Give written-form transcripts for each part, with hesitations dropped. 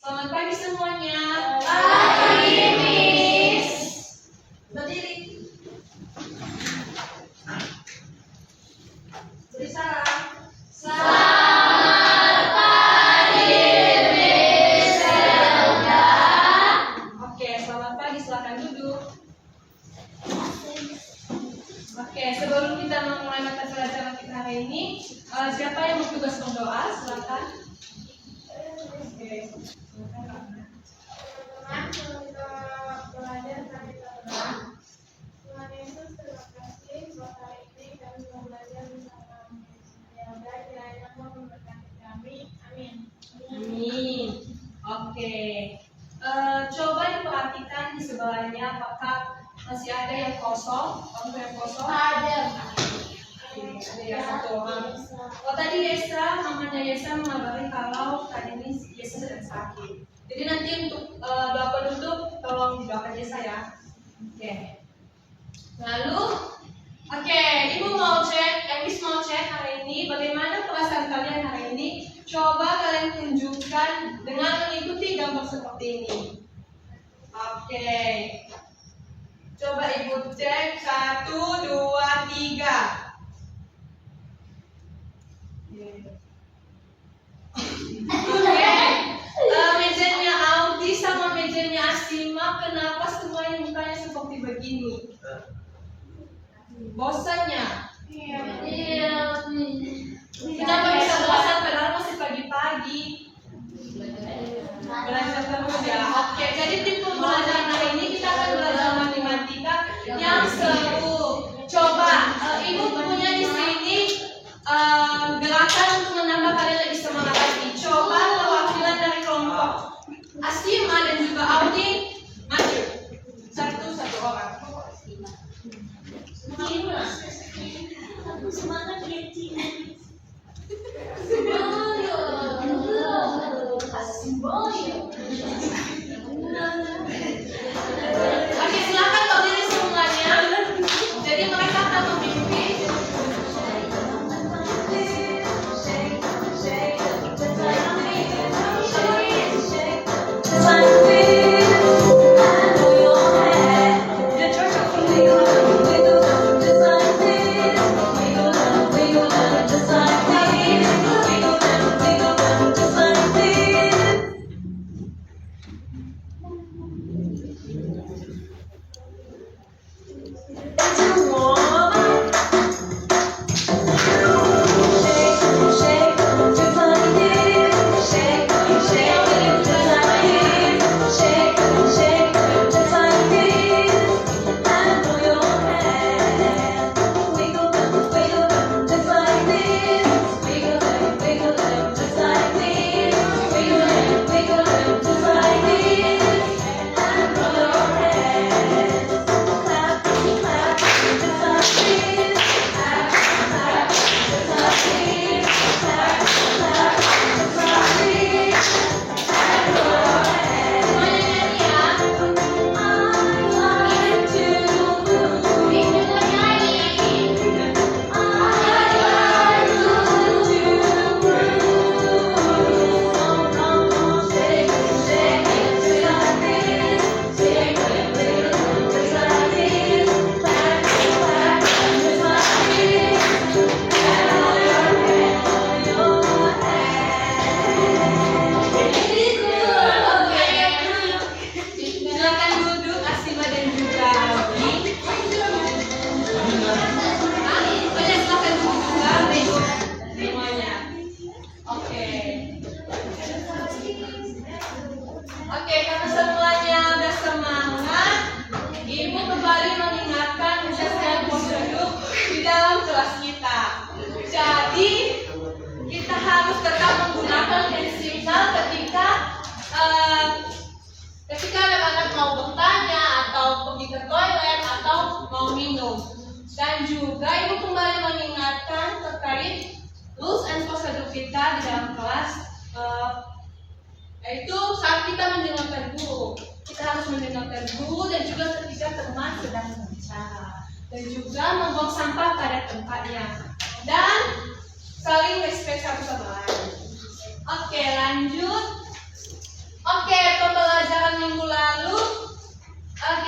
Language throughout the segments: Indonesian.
Selamat pagi semuanya. Pagi, Miss. Berdiri. Beri salam. Selamat pagi, Miss Zelda. Oke, selamat pagi. Silakan duduk. Oke, sebelum kita memulai mata pelajaran kita hari ini, siapa yang mau tugas berdoa? Silakan. Oke. Teman-teman, untuk belajar kami berdoa. Tuhan Yesus, terima kasih buat hari ini kami mau belajar bersama Miss Zelda. Kiranya mau memberkati kami. Amin. Amin. Oke. Coba diperhatikan di sebelahnya apakah masih ada yang kosong? Bangku yang kosong? Ada. Ada ya satu orang. Oh tadi mamanya Yesa mengabari kalau tadi ini Yesa sedang sakit. Jadi nanti untuk doa penutup tolong didoakan Yesa ya. Oke. Lalu, Ibu mau cek, Miss mau cek hari ini bagaimana perasaan kalian hari ini. Coba kalian tunjukkan dengan mengikuti gambar seperti ini. Oke. Coba Ibu cek 1, 2, 3. Oke. Mejanya Audi sama mejanya Asima, kenapa semuanya mukanya seperti begini? Bosannya? Iya. Kenapa bisa bosan padahal masih pagi-pagi? Belajar terus ya. Oke, jadi tim pembelajaran hari ini kita akan belajar matematika yang seru. Coba Ibu punya di sini gerakan untuk menambah kalian lebih semangat lagi. Coba perwakilan dari kelompok Asima dan juga Audi maju. Satu orang. Aku semangat ya, Ci. Oke, silakan berdiri semuanya. Jadi mereka akan memimpin. Ketika anak-anak mau bertanya atau pergi ke toilet atau mau minum. Dan juga Ibu kembali mengingatkan terkait rules and procedure kita di dalam kelas, yaitu saat kita mendengarkan guru. Kita harus mendengarkan guru dan juga ketika teman sedang berbicara. Dan juga membuang sampah pada tempatnya. Dan saling respect satu sama lain. Oke, lanjut. Oke. pelajaran minggu lalu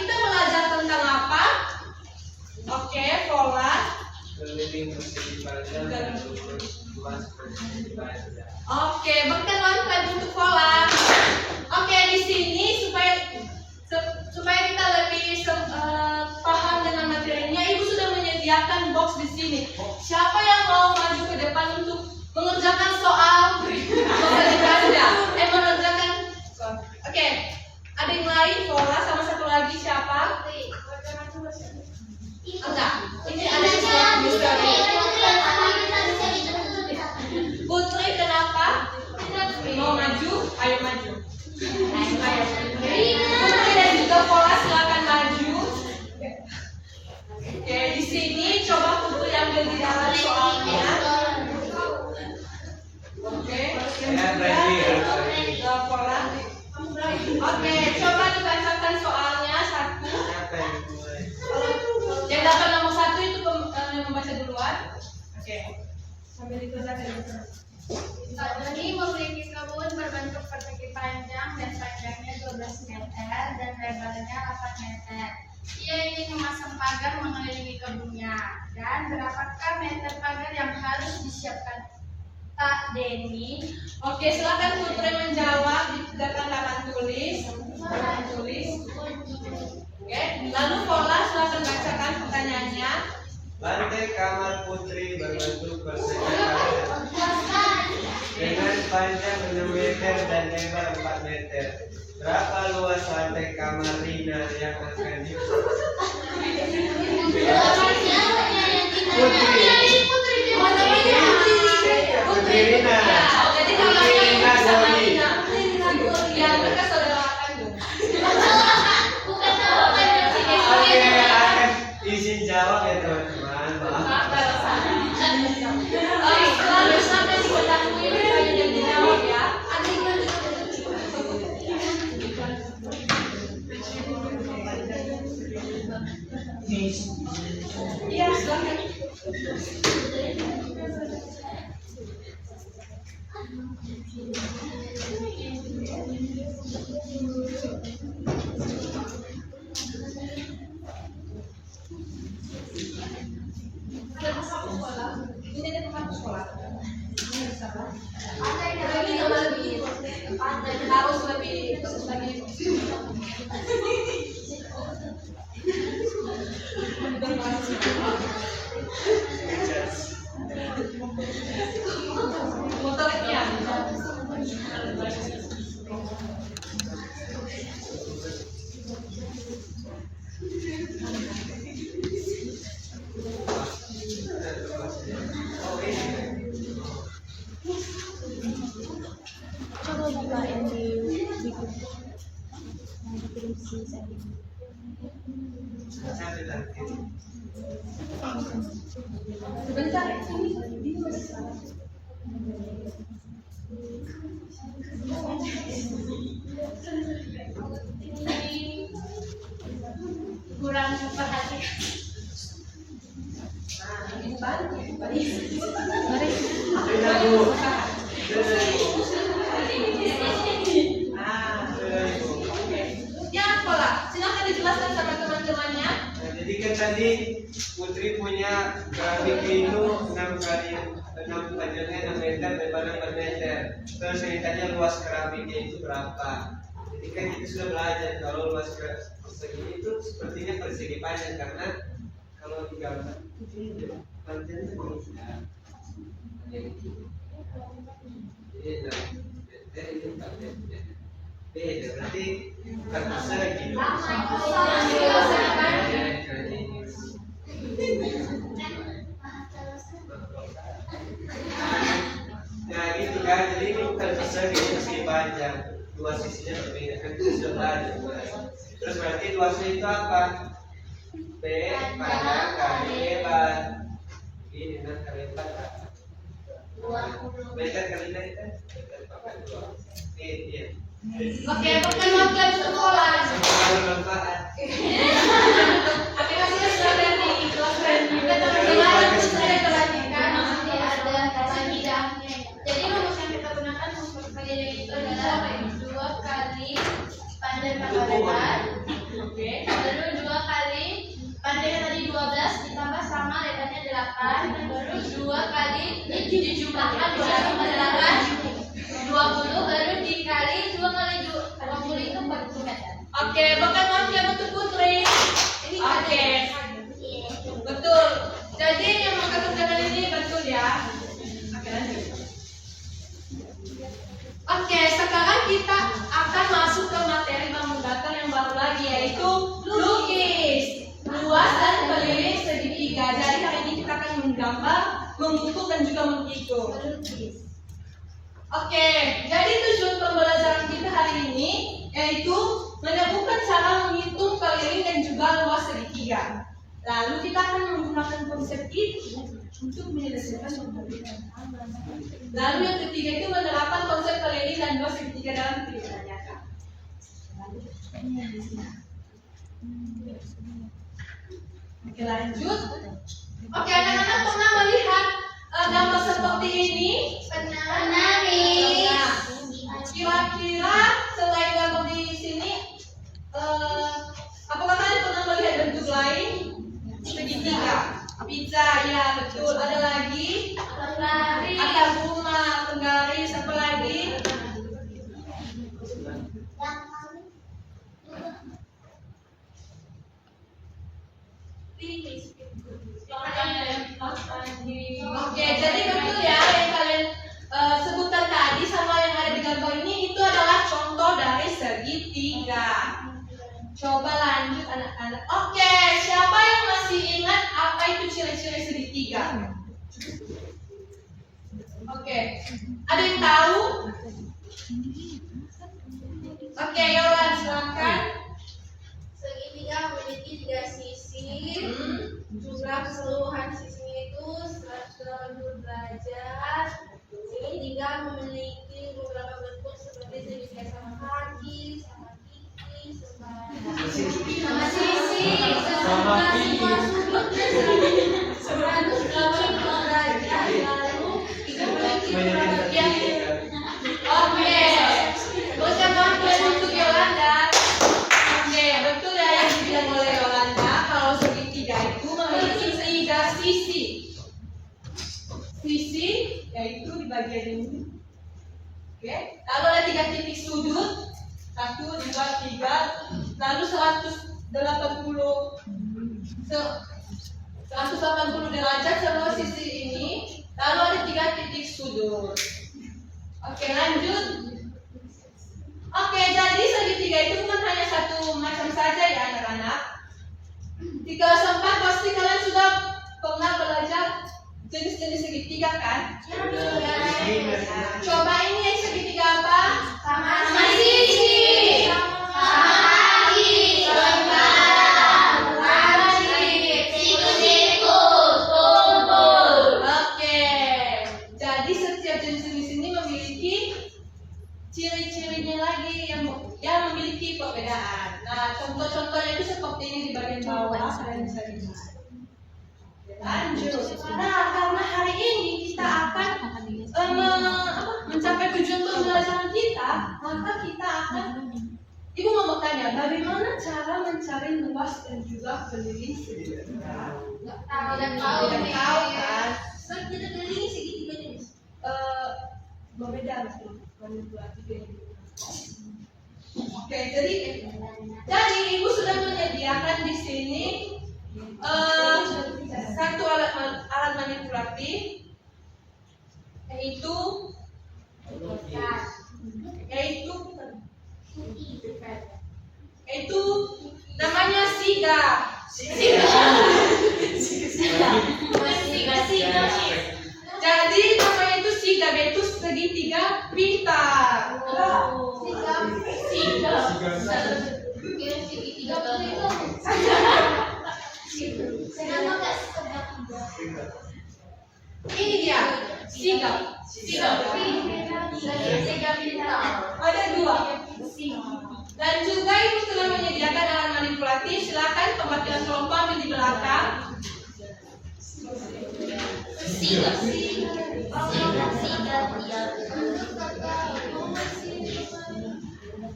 kita belajar tentang apa? Oke, pola. Keliling persegi panjang dan luas persegi panjang. Oke, berkenan bentuk pola. Oke, di sini supaya kita lebih paham dengan materinya, Ibu sudah menyediakan box di sini. Siapa yang mau maju ke depan untuk mengerjakan soal? Mengerjakan soal. Oke, ada yang lain pola sama satu lagi siapa? Enggak. Ini ada Putri, kenapa? Mau maju? Ayo maju. Ayo Putri dan juga pola silakan maju. Oke, di sini coba Putri ambil di dalam soalnya. Oke, pola. Oke, coba dibacakan soalnya satu. Yang dapat nomor 1 itu membaca duluan. Oke, sambil dikerjakan. Ini memiliki kebun berbentuk persegi panjang dan panjangnya 12 meter dan lebarnya 8 meter. Ia ingin memasang pagar mengelilingi kebunnya. Dan berapakah meter pagar yang harus disiapkan Pak Denny? Oke, silakan Putri menjawab di belakang papan tulis. Oke, lalu pola silakan bacakan pertanyaannya. Lantai kamar Putri berbentuk persegi panjang dengan panjang 6 meter dan lebar 4 meter. Berapa luas lantai kamar Rina yang akan Putri Rina. Jadi namanya Ibu sama Rina. Ya, mereka saudara akan dong. Oke, akan izin jawab ya teman-teman. Maaf. Lalu sampai diketahui pertanyaan yang dijawab ya. Iya, silakan. Ini ada tempat sekolah. Harus lebih motornya. Coba buka yang di Sebentar. kurang perhatian. Ya, pola. Silakan dijelaskan sama teman-temannya. Nah, jadi kan tadi Putri punya keramik itu 6 kali 6 panjangnya 6 meter, lebarnya 4 meter. Terus ceritanya luas keramiknya itu berapa? Jadi kan kita sudah belajar kalau luas persegi itu sepertinya persegi panjang karena kalau di gambar itu panjangnya bisa. Beda, itu 4 meter. Beda, berarti bukan persegi. Nah gitu kan, jadi ini bukan persegi, persegi panjang. Luas sisinya berbeda kan itu sudah belajar. Terus berarti luasnya itu apa? P panjang kali lebar. Ini kan kali lebar. Meter kali meter. Iya. Oke, perkenalkan sekolah. Semoga bermanfaat. Aplikasinya sudah ready, kelas ready. Teman-teman saya perhatikan nanti ada bidangnya. Jadi rumus yang kita gunakan untuk bagian itu adalah 2 kali panjang dijumlahkan 2,8 20 baru dikali 2 kali 20 itu 40 meter. Oke, bukan mafia betul Putri. Oke, betul. Jadi yang maka kerjakan ini betul ya. Oke, lanjut. Oke, sekarang kita akan masuk ke materi bangun datar yang baru lagi, yaitu lukis. Luas dan keliling segitiga. Jadi hari ini kita akan menggambar, mengukur dan juga menghitung. Oke, jadi tujuan pembelajaran kita hari ini yaitu menemukan cara menghitung keliling dan juga luas segitiga. Lalu kita akan menggunakan konsep itu untuk menyelesaikan pembelajaran. Lalu yang ketiga itu menerapkan konsep keliling dan luas segitiga dalam kehidupan nyata. Oke, lanjut. Oke, anak-anak pernah melihat gambar seperti ini? Pernah, Miss. Kira-kira selain gambar di sini, apakah kalian pernah melihat bentuk lain? Segitiga, pizza, ya betul. Ada lagi? Atap rumah, penggaris, apa lagi? Oke, jadi betul ya yang kalian sebutkan tadi sama yang ada di gambar ini itu adalah contoh dari segitiga. Coba lanjut anak-anak. Oke, siapa yang masih ingat apa itu ciri-ciri segitiga? Oke, ada yang tahu? Oke, Yolan silakan. Segitiga memiliki 3 sisi. Jumlah keseluruhan sisinya itu 180 derajat. Segitiga memiliki beberapa bentuk seperti segitiga sama kaki, sama gigi, sama sisi, Sama gigi. 180 derajat. Lalu itu memiliki beberapa bagian. Oke, ucapan kalian untuk Yolanda. Oke, betul ya yang dibilang oleh Yolanda. Kalau segitiga itu memiliki 3 sisi. Sisi yaitu di bagian ini. Oke, lalu ada 3 titik sudut. 1, 2, 3. Lalu 180 derajat seluruh sisi ini. Lalu ada 3 titik sudut. Oke, lanjut. Oke, jadi segitiga itu bukan hanya satu macam saja ya anak-anak. Di kelas 4 pasti kalian sudah pernah belajar jenis-jenis segitiga kan? Coba ini segitiga apa? Sama sisi. Oke, jadi setiap jenis-jenis ini memiliki ciri-cirinya lagi yang memiliki perbedaan. Nah, contoh-contohnya itu seperti ini di bagian bawah, kalian bisa lihat. Lanjut. Nah, karena hari ini kita akan mencapai tujuan pembelajaran kita, maka kita akan Ibu mau bertanya, bagaimana cara mencari luas dan juga keliling segitiga? Tidak tahu kan? Kita kelilingi segitiganya. Berbeda sih manipulatif. Oke, jadi Ibu sudah menyediakan di sini satu alat manipulatif, yaitu namanya siga. Jadi namanya itu siga, yaitu segitiga pintar. Ini dia siga. Ada 2. Dan juga Ibu telah menyediakan alat manipulatif. Silakan pembagian kelompok ambil di belakang.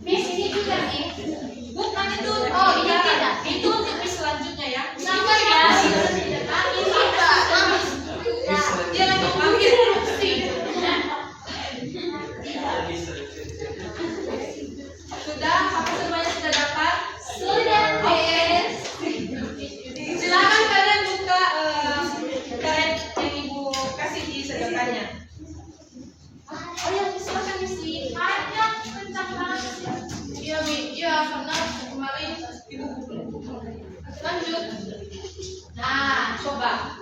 Miss, ini juga nih. Bukan itu. Oh, iya, tidak. Itu untuk selanjutnya ya. Sama ya. Dia lagi panggil. karena kemarin ibu lanjut. Nah, coba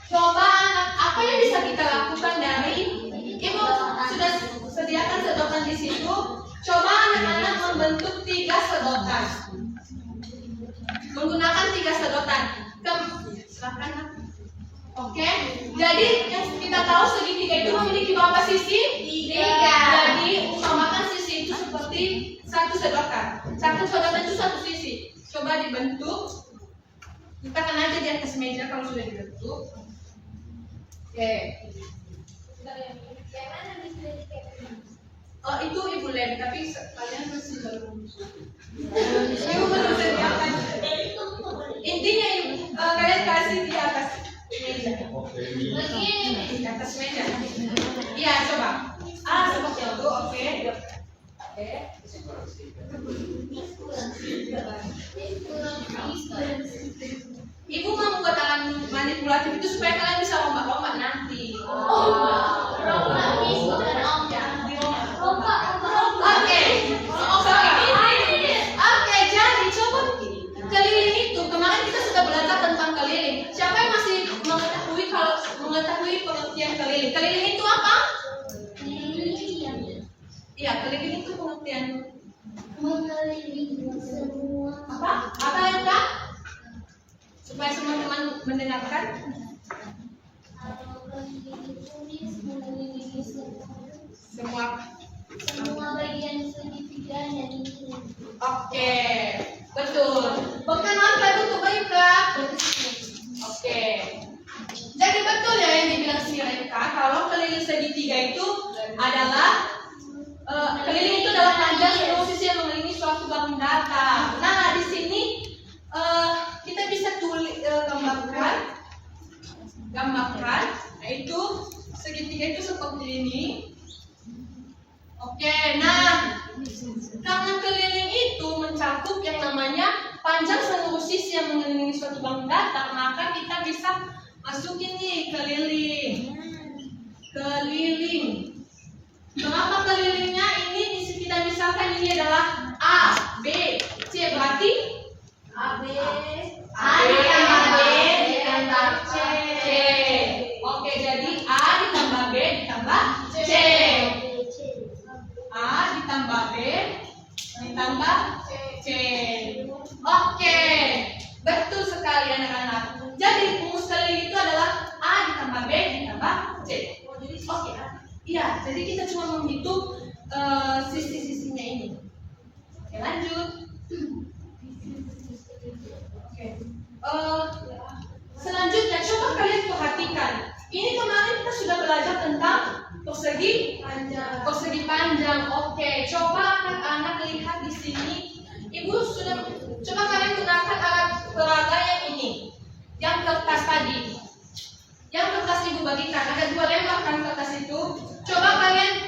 anak, apa yang bisa kita lakukan dari ibu sudah sediakan sedotan di situ. Coba anak-anak membentuk 3 sedotan. Menggunakan 3 sedotan. Silakan. Oke, jadi yang kita tahu segitiga itu memiliki berapa sisi? 3. Jadi umpamakan sisi itu seperti satu sedotan. Satu sedotan itu satu sisi. Coba dibentuk. Letakkan aja di atas meja kalau sudah dibentuk. Oke. Oh, itu Ibu Lem, tapi kalian masih belum. Ibu belum sediakan. Intinya kalian kasih di atas meja. Di atas meja. Iya, coba. Seperti itu, oke. Ibu mau membuat alat manipulatif itu supaya kalian bisa lompat-lompat nanti. Oke, jadi coba keliling itu. Kemarin kita sudah belajar tentang keliling. Siapa yang masih mengetahui pengertian keliling? Keliling itu apa? Iya, keliling itu pengertian apa? Apa yang Kak? Supaya semua teman mendengarkan. Semua bagian segitiga dan ini. Oke, betul. Perkenalan Kak untuk baik Kak. Oke. Jadi betul ya yang dibilang si Reka, kalau keliling segitiga itu adalah keliling itu adalah panjang seluruh sisi yang mengelilingi suatu bangun data. Nah, di sini kita bisa gambarkan, yaitu segitiga itu seperti ini. Oke, nah karena keliling itu mencakup yang namanya panjang seluruh sisi yang mengelilingi suatu bangun data, maka kita bisa masukin nih keliling. Kenapa kelilingnya ini kita misalkan ini adalah A, B, C, berarti A ditambah B ditambah C. Oke, jadi A ditambah B ditambah C. A ditambah B ditambah C. Oke, betul sekali anak-anak. Jadi rumus keliling itu adalah A ditambah B ditambah C. Oke, iya. Jadi kita cuma menghitung sisi-sisinya ini. Oke, lanjut. Oke. Selanjutnya coba kalian perhatikan. Ini kemarin kita sudah belajar tentang persegi panjang. Oke, coba anak-anak lihat di sini. Ibu sudah coba kalian gunakan alat peraga yang ini, yang kertas tadi. Yang kertas ibu bagikan ada 2 lembar kan kertas itu. Coba kalian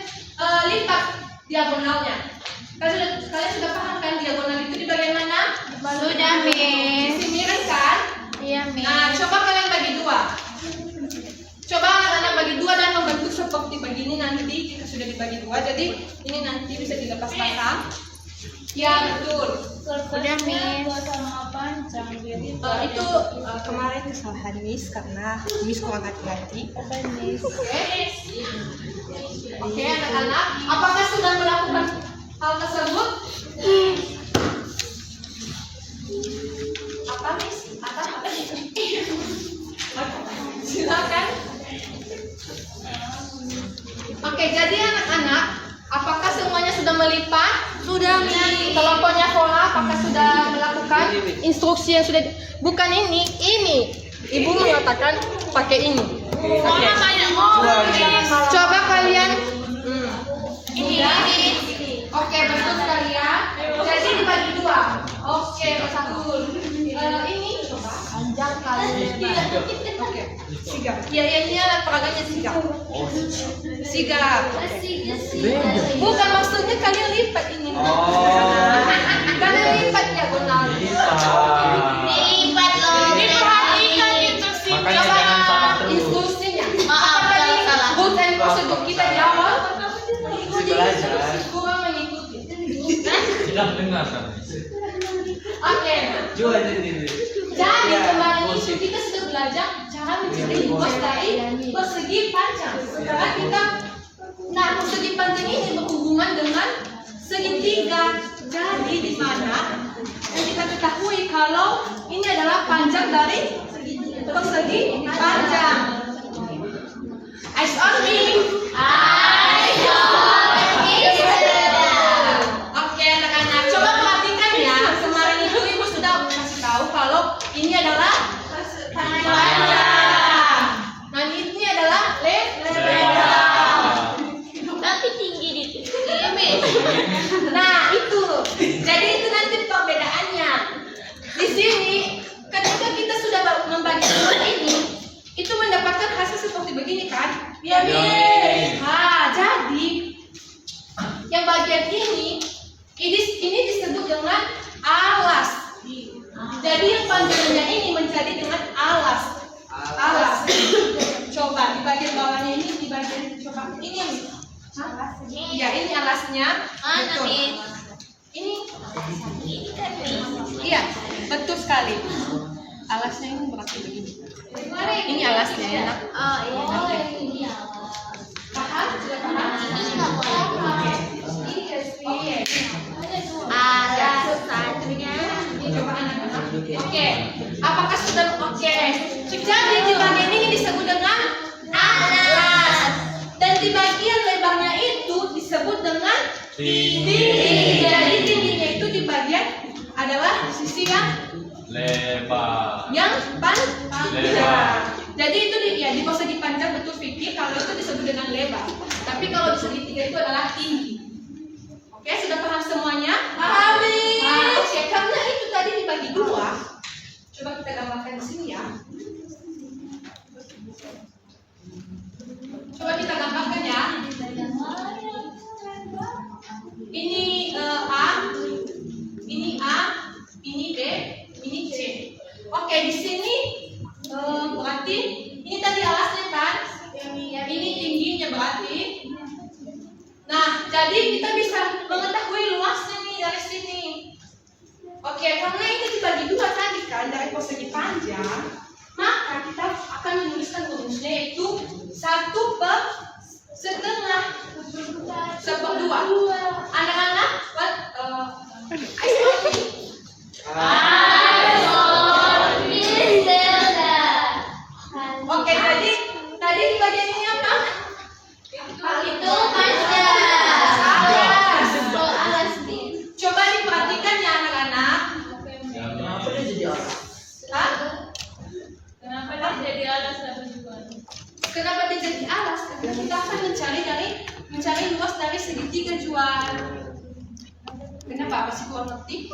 lipat diagonalnya. Kalian sudah paham kan diagonal itu di bagian mana? Sudah, Miss. Sisi miring kan? Iya, Miss. Nah, coba kalian bagi 2. Coba anak-anak bagi 2 dan membentuk seperti begini nanti. Kita sudah dibagi 2, jadi ini nanti bisa dilepas pasang. Ya, betul. Sudah, Miss. Itu kemarin kesalahan Miss karena Miss kurang hati-hati. Oke, anak-anak, apakah sudah melakukan hal tersebut? Apa, Miss? Apa? Silakan. Oke, jadi anak-anak, apakah semuanya sudah melipat? Sudah, Miss. Teleponnya Pola, apakah sudah melakukan instruksi yang sudah? Bukan ini. Ibu mengatakan pakai ini. Oke. Coba kalian. Ini. Oke, betul sekali ya. Jadi dibagi 2. Oke, betul. Ini coba. Panjang kali lebar. Oke. Sigap. Ya, ini alat peraganya sigap. Sigap. Bukan maksudnya kalian lipat ini. Kalian lipat diagonal. Dilipat loh. Diperhatikan instruksi. Makanya jangan salah terus. Instruksinya. Maaf, Apa tadi? salah. Bukan prosedur kita jawab. Belajar. Kurang mengikuti. Sudah dengar kan? Oke. Jual ini. Jadi Ya, kemarin itu gosip. kita sudah belajar cara mencari luas dari persegi panjang. Sekarang kita, nah persegi panjang ini berhubungan dengan segitiga. Jadi di mana yang kita ketahui kalau ini adalah panjang dari persegi panjang. Eyes on me. Eyes on me. Oke anak-anak, coba perhatikan ya. Kemarin itu ibu sudah kasih tahu kalau ini adalah panjang. Nah ini adalah lebar. Tapi tinggi dikit. Nah itu, jadi itu nanti perbedaannya. Di sini, ketika kita sudah membagi dua ini, itu mendapatkan hasil seperti begini kan? Ya, Miss. Nah, jadi yang bagian ini disebut dengan alas. Jadi yang panjangnya ini menjadi dengan alas. Alas. Coba di bagian bawahnya ini, di bagian coba ini. Ya ini alasnya. Mana, Betul. Miss? Ini Ini kan Miss. iya betul sekali. Alasnya ini berarti begini. Ini alasnya ya. Nak? Oh iya. Ini Paham? Sudah paham? Ini nggak boleh. Iya sih. Alasannya. Coba anak-anak. Oke. Apakah sudah oke? Jadi di bagian ini disebut dengan alas. Dan di bagian lebarnya itu disebut dengan tinggi. Jadi tingginya itu di bagian adalah sisi Lebar. yang panjang. Lebar. Jadi itu di persegi panjang betul Vicky kalau itu disebut dengan lebar. Tapi kalau di segitiga itu adalah tinggi. Oke, sudah paham semuanya? Paham. Nah, oke, karena itu tadi dibagi dua. Coba kita gambarkan di sini ya. Coba kita gambarkan ya. Ini A, ini A, ini B, ini C. Oke, di sini berarti ini tadi alasnya kan? Ini tingginya berarti. Nah, jadi kita bisa mengetahui luasnya nih dari sini. Oke, karena ini dibagi dua tadi kan dari persegi panjang, maka kita akan menuliskan rumusnya yaitu 1/2 1/2. Anak-anak, oke, jadi tadi di bagian ini apa? Itu panjang. Alas. Oh, alas Miss. Coba diperhatikan ya anak-anak. Hah? Kenapa dia jadi alas atau juga? Kenapa dia jadi alas? Karena kita akan mencari luas dari segitiga jual. Kenapa? Masih kurang ngerti?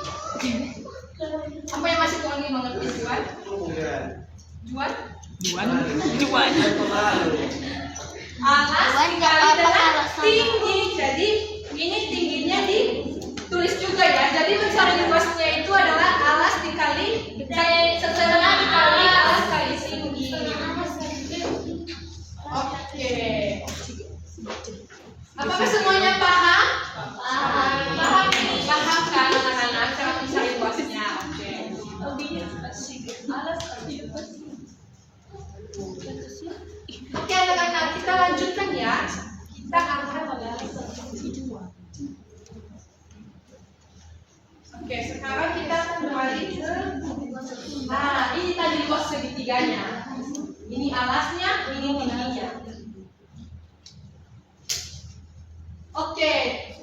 Apa yang masih kurang mengerti jual? Jual? Juan. Alas Jual nggak dikali apa-apa dengan kalau sama. tinggi. Jadi ini tingginya ditulis juga ya. Jadi mencari luasnya itu adalah alas dikali setengah dikali alas kali tinggi. Oke. Apakah semuanya paham? Paham ini? Paham kan anak-anak cara mencari luasnya? Oke. Oke anak-anak, kita lanjutkan ya. Kita akan Oke, sekarang kita akan kembali ke nah, ini tadi luas segitiganya. Ini alasnya, ini tingginya. Oke,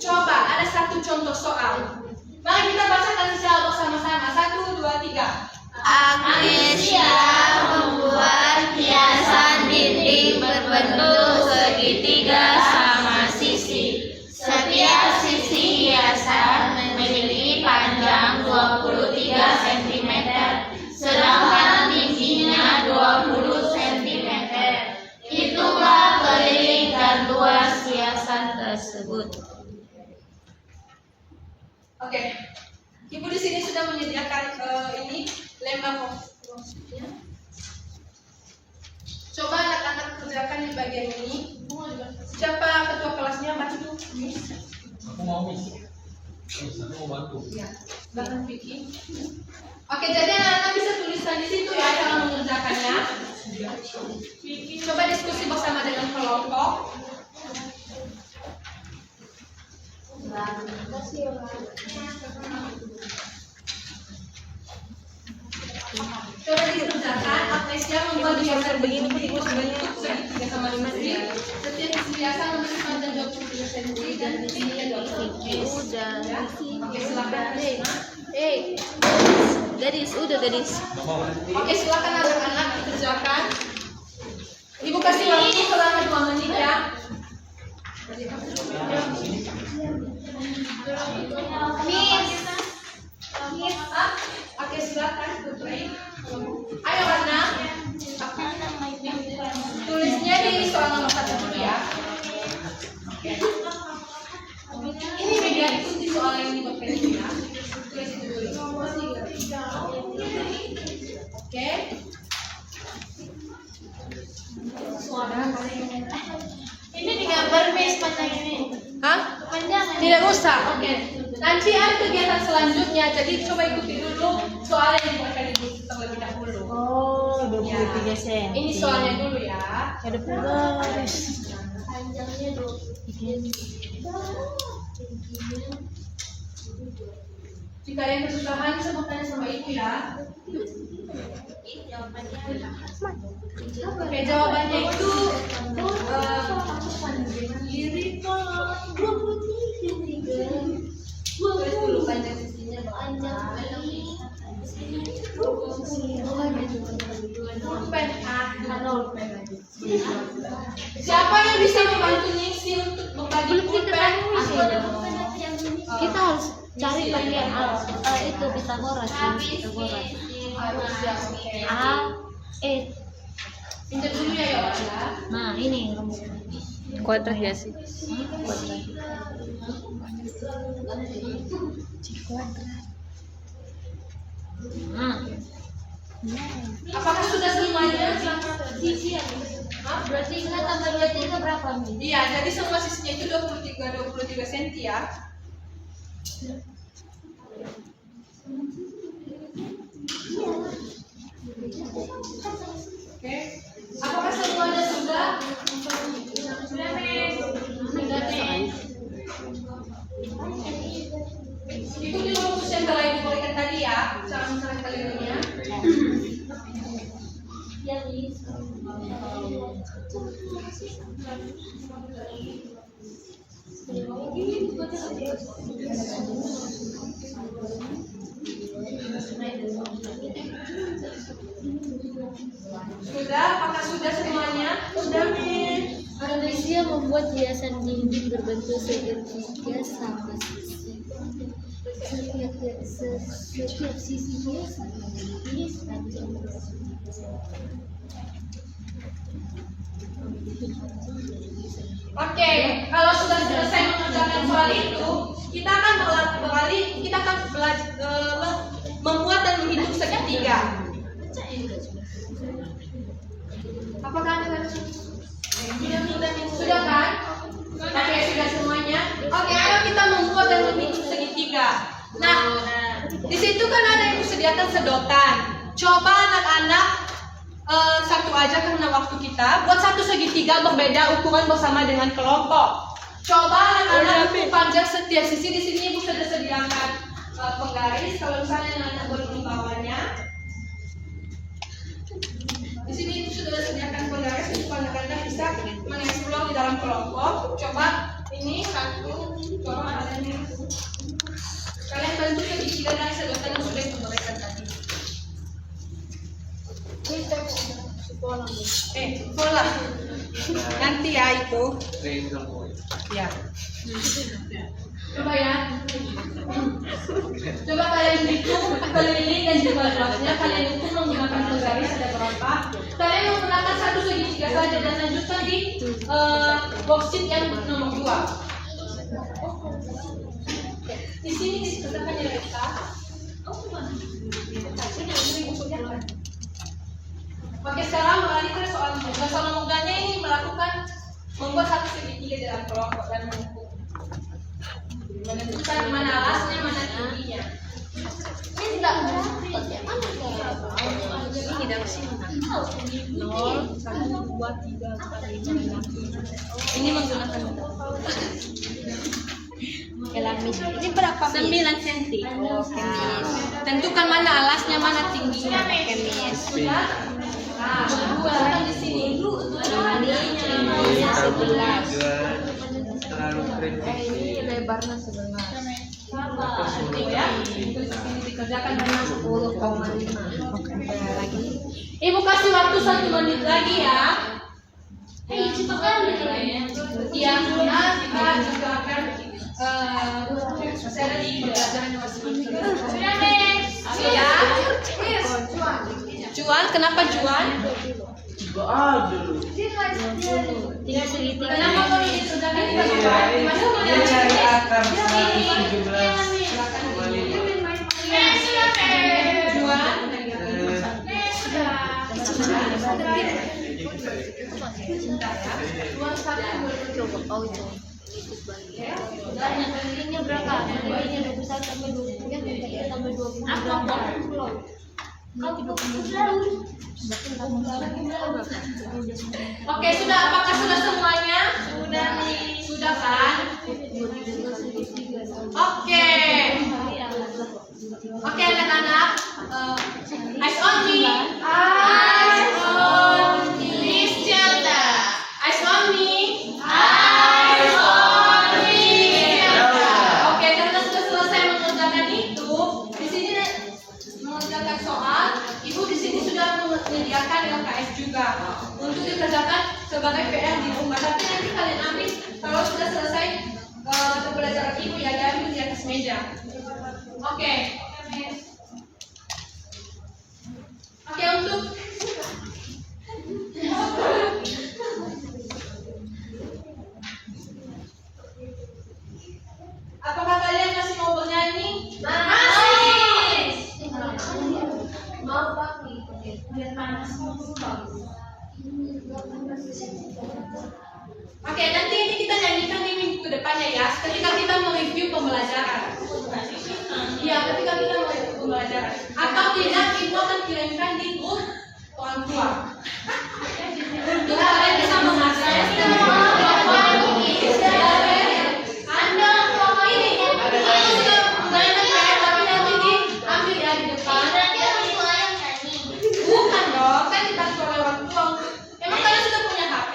coba ada satu contoh soal. Mari kita bacakan secara bersama-sama. 1, 2, 3. Agnesia membuat hiasan dinding berbentuk segitiga sama sisi. Setiap sisi hiasan memiliki panjang 23 cm, sedangkan tingginya 20 cm. Itulah keliling dan luas hiasan tersebut. Oke. Ibu di sini sudah menyediakan ini lembar worksheet-nya. Coba anak-anak kerjakan di bagian ini. Siapa ketua kelasnya? Baca dulu. Aku mau Miss. Saya mau bantu. Ya, bahkan Vicky. Oke, jadi anak-anak bisa tuliskan di situ ya cara mengerjakannya. Coba diskusi bersama dengan kelompok. Coba dikerjakan. Agnesia membuat gambar begini berbentuk segitiga sama 5 cm. Setiap sisi biasa memberi panjang 23 cm dan tinggi 20 cm. Oke, silakan. Gadis. Oke, silakan anak-anak dikerjakan. Ibu kasih waktu selama 2 menit ya. Oke, silakan Putri. Ayo Warna. Tulisnya di soal nomor 1 dulu ya. Ini media ikuti soal yang dibuat pendek ya. Tulis itu dulu. Oke. Ini digambar Miss panjang ini. Hah? Panjang. Tidak usah. Oke. Nanti ada kegiatan selanjutnya. Jadi coba ikuti dulu soal yang dibuatkan ibu terlebih dahulu. Oh, 23 Ya. cm. Ini soalnya dulu ya. Ada garis. Panjangnya 20. Jika ada yang kesusahan bisa bertanya sama ibu ya. Oke, jawabannya itu tulis dulu panjang sisinya Siapa yang bisa membantu Nixi untuk membagi pulpen? Kita harus cari bagian itu Pitagoras. Harus ya, oke. A, Pinjam dulu ya Yolanda. nah ini rumusnya. Kuadrat ya sih. Apakah sudah semuanya? Berarti kita tambah 23 berapa nih? Iya, jadi semua sisinya itu 23 cm ya. Oke. Apakah semuanya sudah? Sudah, Miss. Ikuti rumus yang telah ibu berikan tadi ya, cara mencari kalimatnya. Sudah? Apakah sudah semuanya? Sudah, Miss. Manusia membuat hiasan dinding berbentuk segitiga sama sisi. Setiap sisi hiasan ini sepanjang. Oke, kalau sudah selesai mengerjakan soal itu, kita akan membuat dan menghitung segitiga. Apakah Anda sudah kan? Oke, sudah semuanya. Oke, ayo kita membuat dan menghitung segitiga. Nah, di situ kan ada yang disediakan sedotan. Coba anak-anak satu aja karena waktu kita buat satu segitiga berbeda ukuran bersama dengan kelompok. Coba anak-anak ukur panjang setiap sisi. Di sini ibu sudah sediakan penggaris. Kalau misalnya anak boleh membawanya. Di sini ibu sudah sediakan penggaris supaya anak-anak bisa mengeksplor di dalam kelompok. Coba ini satu, coba ada ini. Kalian bantu segitiga dari sedotan yang sudah ibu berikan tadi. Pola. Nanti ya itu. Ya. Coba ya. Coba kalian hitung keliling dan juga luasnya. Kalian hitung menggunakan penggaris ada berapa. Kalian menggunakan satu segitiga saja dan lanjutkan di worksheet yang nomor 2. Di sini disebutkan ya Rita. Oke, sekarang beralih ke soal mudah. Soal mudahnya ini membuat satu segitiga dalam kelompok dan mengukur. menentukan mana alasnya, mana tingginya. Ini tidak Ini dari sini. 0, 1, 2, 3, 4, 5, 6. Ini menggunakan Mis. Ini berapa? 9 cm. Oke. Tentukan mana alasnya, mana tingginya. Oke, Miss. Sudah? Nah, buatkan di sini. Ini 11. Terlalu prediksi. Ini lebarnya 11. Ya, tulis di sini dikerjakan dengan 10,5. Oke, lagi. Ibu kasih waktu 1 menit lagi ya. Iya, kita juga akan selesai di pelajaran masing-masing. Ya. Juan, kenapa Juan? Tinggal segitiga. Kenapa kalau dikerjakan di Dia cari akar 117. Juan? Oh itu. Nilainya berapa? Nilainya 21 sampai 20 sampai 20. Oke, sudah. Apakah sudah semuanya? Sudah nih. Sudah kan? Oke. Oke, anak-anak. Eyes on me. Eyes on Miss Zelda. Eyes on me. Eyes on Miss Zelda. Oke, karena sudah selesai mengerjakan itu, di sini mengerjakan soal, Ibu di sini sudah menyediakan LKS juga untuk dikerjakan sebagai PR di rumah. Tapi nanti kalian ambil kalau sudah selesai pembelajaran Ibu ya, diambil di atas meja. Oke. Oke, untuk apakah kalian masih mau bernyanyi? Masih. Mau pakai. Oke, nanti ini kita nyanyikan di minggu depannya ya. Ketika kita mereview pembelajaran. Iya, ketika kita mereview pembelajaran. Atau tidak, Ibu akan kirimkan di grup orang tua. Untuk kalian bisa mengakses. Bukan dong, kan kita oleh orang tua. Emang kalian sudah punya HP?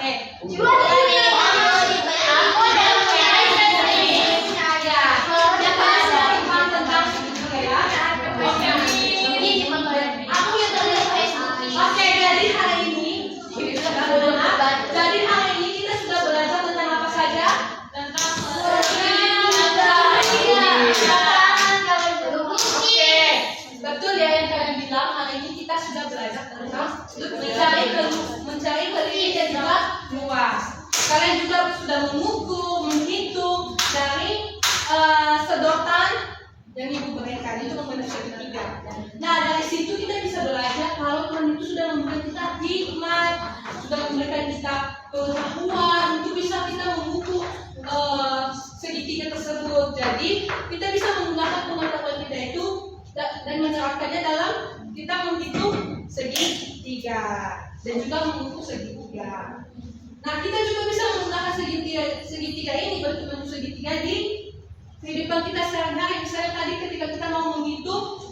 Jadi hari ini kita sudah belajar tentang apa saja? Tentang Oke, betul ya yang kalian bilang. Hari ini kita sudah belajar tentang mencari kelinci dan juga luas. Kalian juga sudah mengukur, menghitung dari sedotan yang Ibu berikan itu membentuk segitiga. Nah, dari situ kita bisa belajar kalau Tuhan itu sudah memberikan kita hikmat, sudah memberikan kita pengetahuan untuk bisa kita mengukur segitiga tersebut. Jadi kita bisa menggunakan pengetahuan kita itu dan menerapkannya dalam kita menghitung segitiga dan juga mengukur segitiga. Nah, kita juga bisa menggunakan segitiga ini, bentuk segitiga di kehidupan kita sehari-hari. Misalnya tadi ketika kita mau menghitung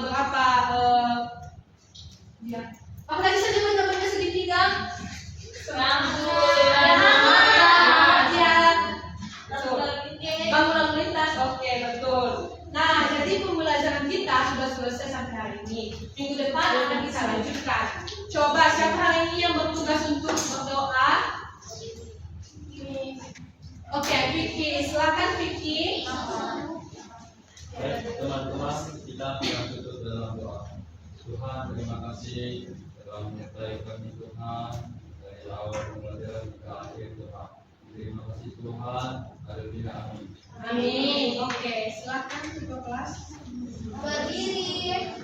berapa apa tadi saja bentuknya segitiga? 90. Bangun lalu lintas. Oke, betul. Nah, jadi pembelajaran kita sudah selesai sampai hari ini. Minggu depan akan kita lanjutkan. Coba siapa hari ini yang bertugas untuk berdoa? Oke, Vicky, silakan Vicky. Baik, teman-teman, kita akan tutup dalam doa. Tuhan, terima kasih telah menyertai kami Tuhan dari awal pembelajaran hingga akhir Tuhan. Terima kasih Tuhan, haleluya, amin. Amin. Oke, silakan ketua kelas. Berdiri.